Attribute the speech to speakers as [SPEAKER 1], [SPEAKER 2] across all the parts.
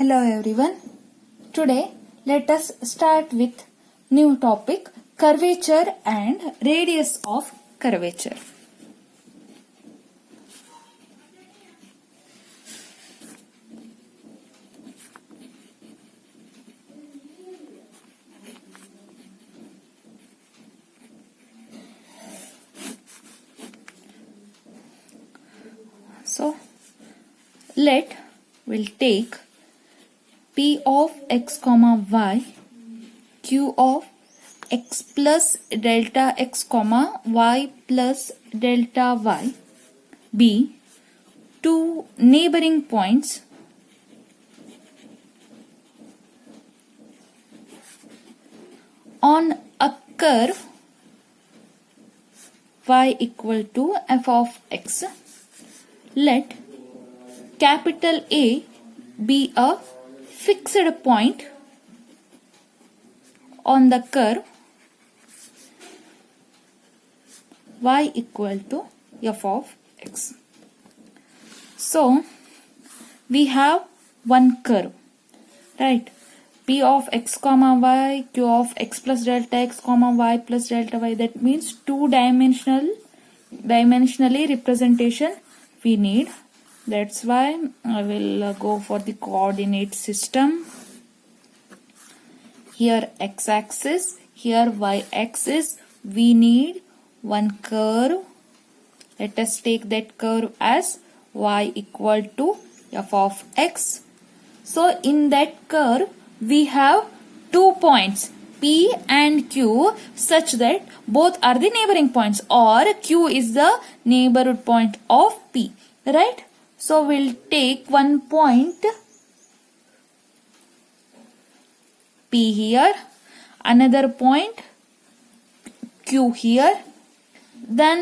[SPEAKER 1] Hello everyone. Today let us start with new topic, curvature and radius of curvature. So we'll take P of x comma y, Q of x plus delta x comma y plus delta y be two neighboring points on a curve y equal to f of x. Let capital A be a fixed point on the curve y equal to f of x. So we have one curve, right? P of x comma y, Q of x plus delta x comma y plus delta y. That means dimensionally representation we need. That's why I will go for the coordinate system. Here x-axis, here y-axis. We need one curve. Let us take that curve as y equal to f of x. So in that curve we have 2 points P and Q such that both are the neighboring points, or Q is the neighborhood point of P, right? So we'll take one point P here, another point Q here, then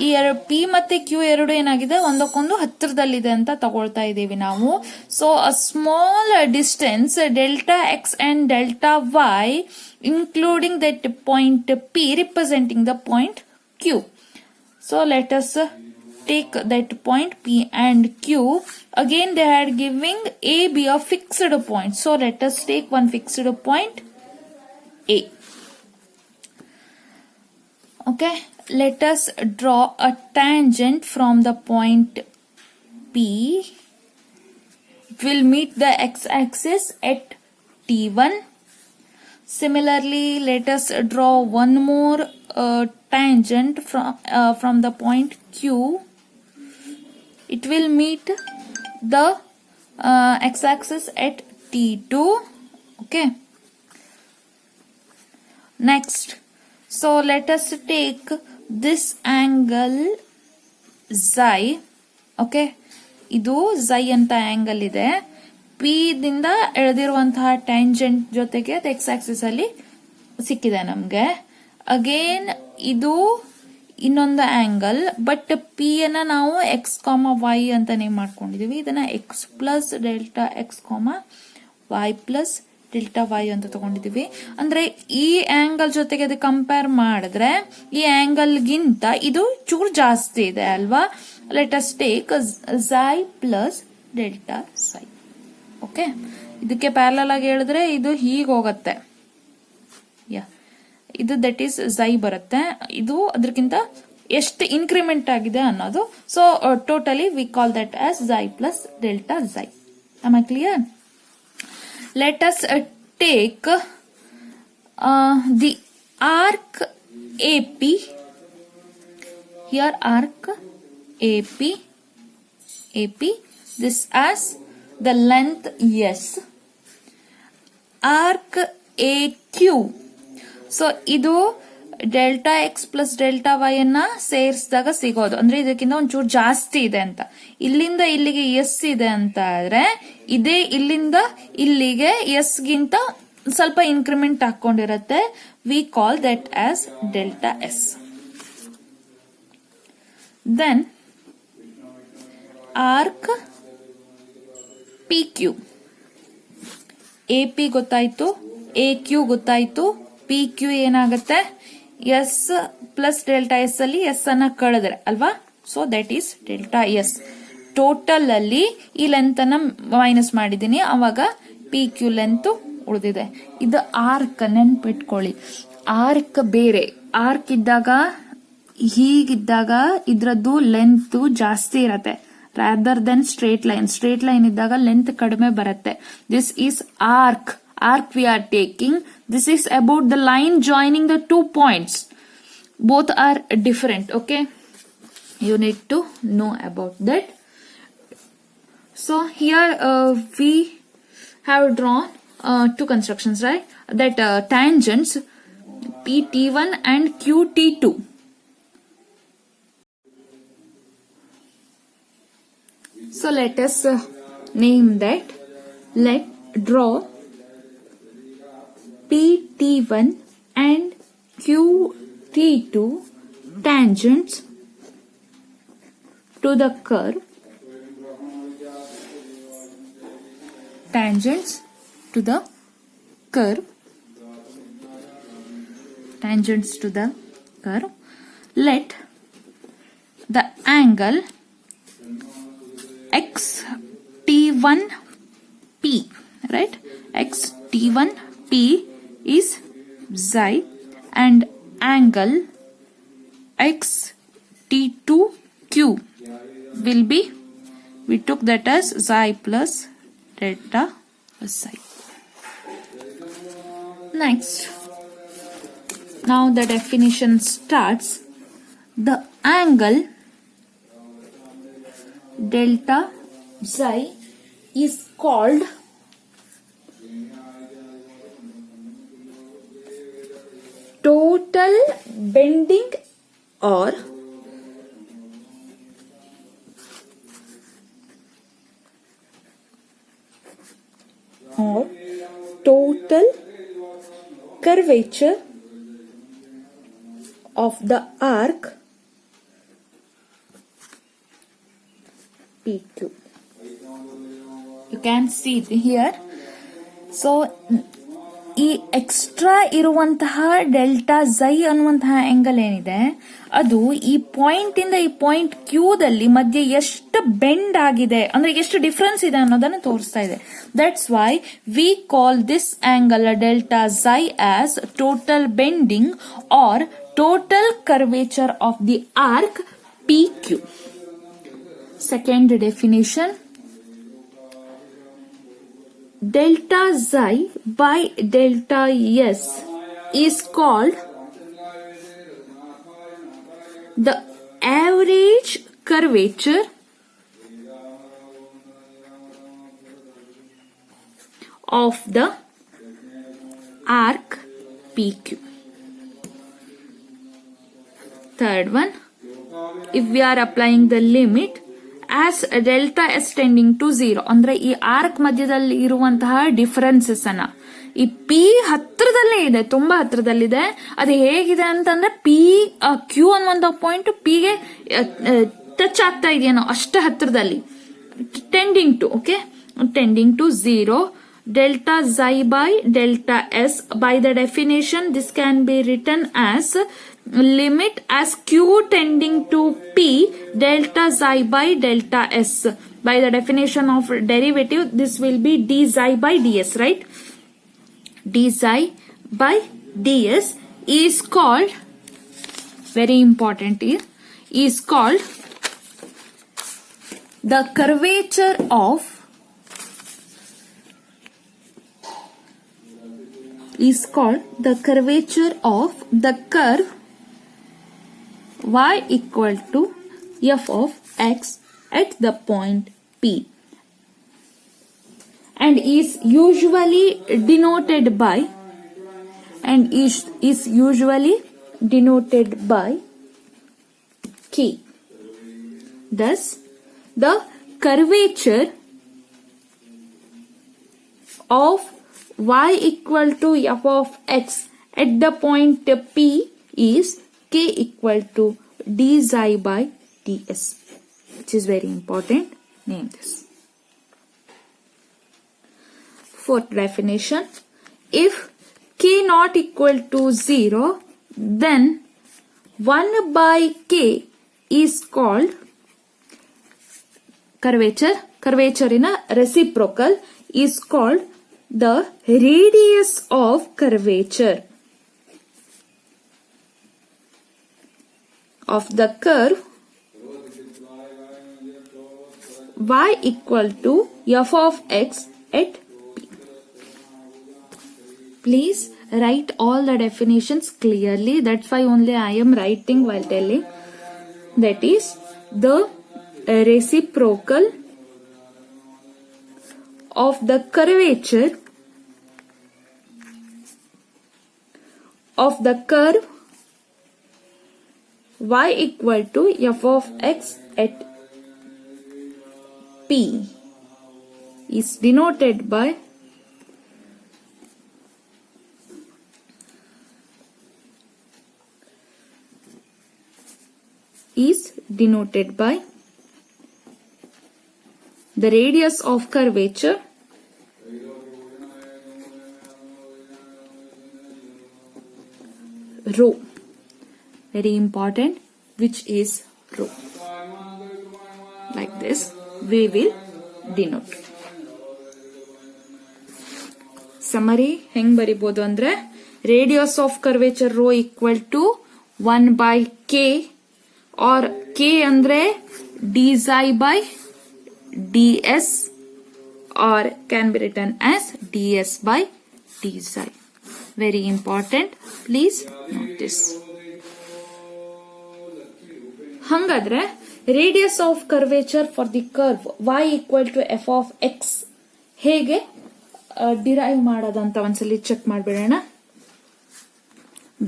[SPEAKER 1] ಈ P ಮತ್ತೆ Q ಎರಡು ಏನಾಗಿದೆ ಒಂದಕ್ಕೊಂದು ಹತ್ತಿರದಲ್ಲಿದೆ ಅಂತ ತಗೊಳ್ತಾ ಇದ್ದೀವಿ ನಾವು. So a small distance delta x and delta y including that point P representing the point Q. So let us take that point P and Q. Again they are giving A be a fixed point. So let us take one fixed point A. Okay, let us draw a tangent from the point P. It will meet the x-axis at T1. Similarly, let us draw one more tangent from the point Q. It will meet the x-axis at T2. Okay. Next, so let us take this angle xi. Okay, ಇದು xi ಅಂತ angle ಇದೆ. P ದಿಂದ ಎಳೆದಿರುವಂತಹ tangent ಜೊತೆಗೆ ಅದು x-axis ಅಲ್ಲಿ ಸಿಕ್ಕಿದೆ ನಮ್ಗೆ. Again ಇದು ಇನ್ನೊಂದು ಆಂಗಲ್, ಬಟ್ ಪಿ ಅನ್ನ ನಾವು ಎಕ್ಸ್ ಕಾಮ ವೈ ಅಂತ ನೇಮ್ ಮಾಡ್ಕೊಂಡಿದೀವಿ. ಇದನ್ನ ಎಕ್ಸ್ ಪ್ಲಸ್ ಡೆಲ್ಟಾ ಎಕ್ಸ್ ಕಾಮ ವೈ ಪ್ಲಸ್ ಡೆಲ್ಟಾ ವೈ ಅಂತ ತಗೊಂಡಿದೀವಿ. ಅಂದ್ರೆ ಈ ಆಂಗಲ್ ಜೊತೆಗೆ ಅದು ಕಂಪೇರ್ ಮಾಡಿದ್ರೆ ಈ ಆಂಗಲ್ ಗಿಂತ ಇದು ಚೂರು ಜಾಸ್ತಿ ಇದೆ ಅಲ್ವಾ. Let us take xi plus delta xi. Okay, ಇದಕ್ಕೆ ಪ್ಯಾರಲಲ್ ಆಗಿ ಹೇಳಿದ್ರೆ ಇದು ಹೀಗೆ ಹೋಗುತ್ತೆ. ಇದು ದಟ್ ಈಸ್ ಝೈ ಬರುತ್ತೆ. ಇದು ಅದಕ್ಕಿಂತ ಎಷ್ಟು ಇನ್ಕ್ರಿಮೆಂಟ್ ಆಗಿದೆ ಅನ್ನೋದು. So totally we call that as xi plus delta xi. Am I clear? Let us take the arc A P. Here arc A P this as the length S. Arc A Q. So ಇದು delta X plus delta Y ಅನ್ನ ಸೇರಿಸಿದಾಗ ಸಿಗೋದು. ಅಂದ್ರೆ ಇದಕ್ಕಿಂತ ಒಂಚೂರು ಜಾಸ್ತಿ ಇದೆ ಅಂತ. ಇಲ್ಲಿಂದ ಇಲ್ಲಿಗೆ ಎಸ್ ಇದೆ ಅಂತ ಆದ್ರೆ ಇದೇ ಇಲ್ಲಿಂದ ಇಲ್ಲಿಗೆ ಎಸ್ ಗಿಂತ ಸ್ವಲ್ಪ ಇನ್ಕ್ರಿಮೆಂಟ್ ಹಾಕೊಂಡಿರತ್ತೆ. We call that as delta S. Then arc P Q. A P ಗೊತ್ತಾಯ್ತು, ಎ ಕ್ಯೂ ಗೊತ್ತಾಯ್ತು. ಪಿ ಕ್ಯೂ ಏನಾಗುತ್ತೆ, ಎಸ್ ಪ್ಲಸ್ ಡೆಲ್ಟಾ ಎಸ್ ಅಲ್ಲಿ ಎಸ್ ಅನ್ನ ಕಳೆದ್ರೆ ಅಲ್ವಾ. So that is delta S. Total ಅಲ್ಲಿ ಈ ಲೆಂತ್ ಅನ್ನ ಮೈನಸ್ ಮಾಡಿದೀನಿ, ಅವಾಗ ಪಿ ಕ್ಯೂ ಲೆಂತ್ ಉಳಿದಿದೆ. ಇದು ಆರ್ಕ್, ನೆನ್ಪಿಟ್ಕೊಳ್ಳಿ. ಆರ್ಕ್ ಬೇರೆ, ಆರ್ಕ್ ಇದ್ದಾಗ ಹೀಗಿದ್ದಾಗ ಇದ್ರದ್ದು ಲೆಂತ್ ಜಾಸ್ತಿ ಇರತ್ತೆ rather then straight line. Straight line ಇದ್ದಾಗ ಲೆಂತ್ ಕಡಿಮೆ ಬರುತ್ತೆ. This is arc. Arc we are taking. This is about the line joining the 2 points. Both are different. Okay, you need to know about that. So here we have drawn 2 constructions, right? That tangents PT1 and QT2. So let us name that. Let draw PT1 and QT2 tangents to the curve. Tangents to the curve. Tangents to the curve. Let the angle XT1P, right? XT1P is xi and angle XT2Q will be, we took that as xi plus delta xi. Next, now the definition starts. The angle delta xi is called total bending or total curvature of the arc PQ. You can see it here. So ಈ extra ಇರುವಂತಹ delta ಝೈ ಅನ್ನುವಂತಹ angle ಏನಿದೆ ಅದು ಈ point ಇಂದ ಈ point ಕ್ಯೂದಲ್ಲಿ ಮಧ್ಯೆ ಎಷ್ಟು ಬೆಂಡ್ ಆಗಿದೆ ಅಂದ್ರೆ ಎಷ್ಟು ಡಿಫರೆನ್ಸ್ ಇದೆ ಅನ್ನೋದನ್ನ ತೋರಿಸ್ತಾ ಇದೆ. That's why we call this angle delta xi as total bending or total curvature of the arc P Q. Second definition, delta xi by delta s is called the average curvature of the arc PQ. Third one, if we are applying the limit as delta s tending to 0, ಅಂದ್ರೆ ಈ arc ಮಧ್ಯದಲ್ಲಿ ಇರುವಂತಹ differences ಅನ್ನ, ಈ P ಹತ್ರದಲ್ಲೇ ಇದೆ, ತುಂಬಾ ಹತ್ರದಲ್ಲಿದೆ. ಅದು ಹೇಗಿದೆ ಅಂತಂದ್ರೆ ಪಿ ಕ್ಯೂ ಅನ್ನುವಂತ ಪಾಯಿಂಟ್ ಪಿಗೆ ಟಚ್ ಆಗ್ತಾ ಇದೆಯೇನೋ ಅಷ್ಟೇ ಹತ್ರದಲ್ಲಿ, tending to, okay, tending to 0. delta xi by delta s, by the definition this can be written as limit as q tending to p delta xi by delta s. By the definition of derivative this will be d xi by ds, right? d xi by ds is called, very important here, is called the curvature of the curve y equal to f of x at the point P, and is usually denoted by K. Thus the curvature of y equal to f of x at the point P is K equal to d xi by ds, which is very important. Name this. Fourth definition, if K not equal to 0, then 1 by K is called curvature in a reciprocal is called the radius of curvature of the curve y equal to f of x at p. Please write all the definitions clearly. That's why only I am writing while telling. That is the reciprocal of the curvature of the curve y equal to f of x at p is denoted by the radius of curvature rho. Very important, which is rho. Like this we will denote. Summary ಹೆಂಗ್ ಬರಿಬಹುದು ಅಂದ್ರೆ radius of curvature rho equal to 1 by k or k ಅಂದ್ರೆ d psi by ds or can be written as ds by d psi. Very important, please note this. ಹಂಗಾದ್ರೆ radius of curvature for the curve y equal to F of X ಹೇಗೆ derive ಮಾಡೋದಂತ ಒಂದ್ಸಲಿ check ಮಾಡ್ಬಿಡೋಣ.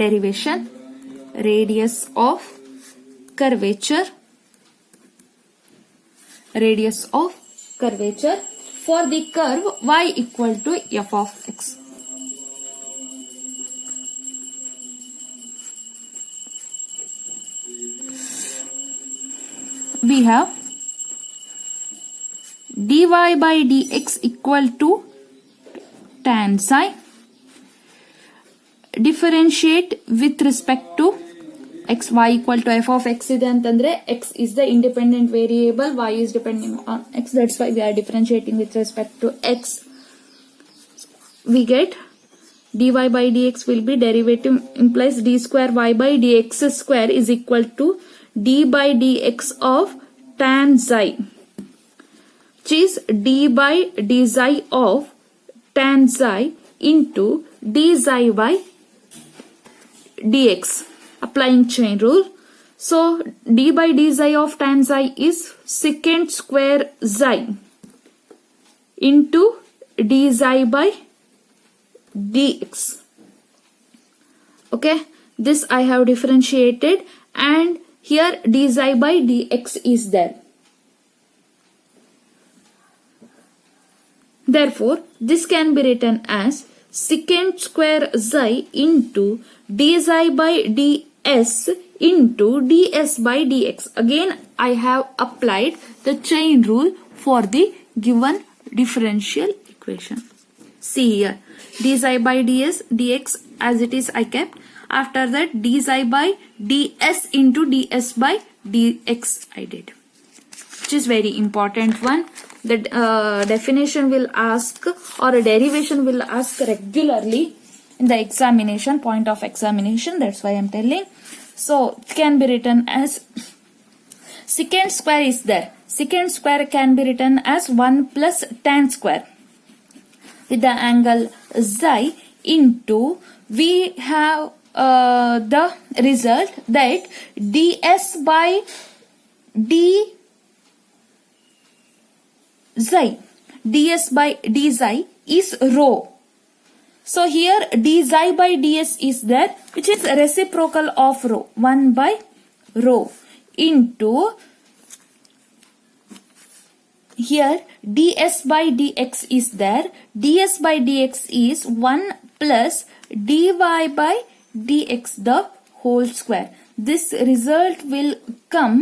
[SPEAKER 1] Derivation radius of curvature for the curve y equal to F of X. We have dy by dx equal to tan psi. Differentiate with respect to x. Y equal to f of x ಇದೆ ಅಂತಂದ್ರೆ x is the independent variable, y is depending on x. That's why we are differentiating with respect to x. We get dy by dx will be derivative implies d square y by dx square is equal to d by dx of tan psi, which is d by d psi of tan psi into d psi by dx. Applying chain rule. So d by d psi of tan psi is secant square psi into d psi by dx. Okay, this I have differentiated, and here d psi by dx is there. Therefore, this can be written as secant square psi into d psi by ds into ds by dx. Again, I have applied the chain rule for the given differential equation. See here, d psi by ds dx as it is I kept. After that, d psi by ds into ds by dx I did, which is very important one. The definition will ask or a derivation will ask regularly in the examination, point of examination. That's why I'm telling. So it can be written as secant square is there. Secant square can be written as 1 plus tan square with the angle psi into we have the result that ds by d psi is rho. So here d psi by ds is there, which is reciprocal of rho, 1 by rho into here ds by dx is there. ds by dx is 1 plus dy by dx the whole square. This result will come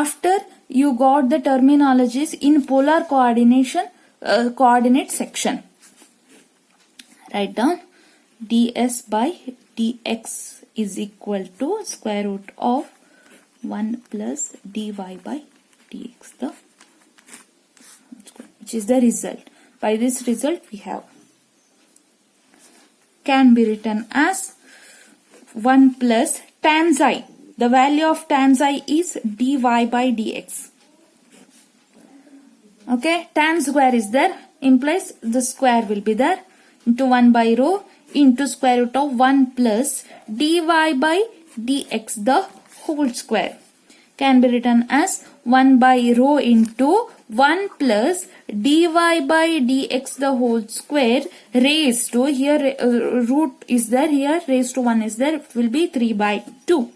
[SPEAKER 1] after you got the terminologies in polar coordinate section. Write down ds by dx is equal to square root of 1 plus dy by dx the which is the result. By this result we have can be written as 1 plus tan xi. The value of tan xi is dy by dx. Okay, tan square is there, implies the square will be there, into 1 by rho into square root of 1 plus dy by dx the whole square. Can be written as 1 by rho into 1 plus dy by dx the whole square raised to, here root is there, here raised to 1 is there, it will be 3 by 2.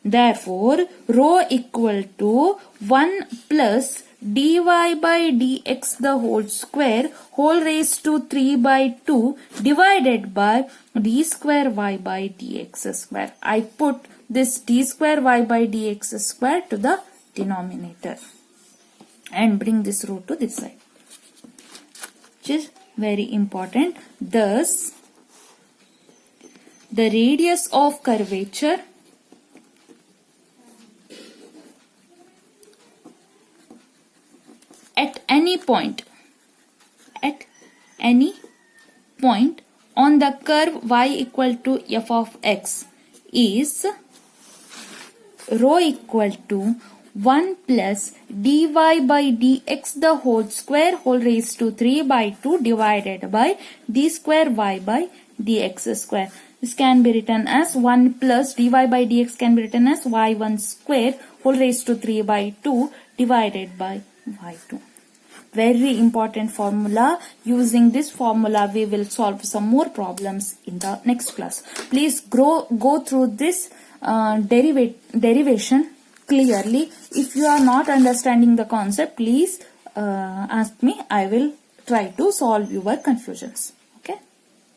[SPEAKER 1] Therefore, rho equal to 1 plus dy by dx the whole square whole raised to 3 by 2 divided by d square y by dx square. I put this d square y by dx square to the denominator and bring this root to this side, which is very important. Thus, the radius of curvature at any point on the curve y equal to f of x is rho equal to 1 plus dy by dx the whole square whole raised to 3 by 2 divided by d square y by dx square. This can be written as 1 plus dy by dx can be written as y1 square whole raised to 3 by 2 divided by y2. Very important formula. Using this formula we will solve some more problems in the next class. Please go through this derivation clearly. If you are not understanding the concept, please ask me. I will try to solve your confusions.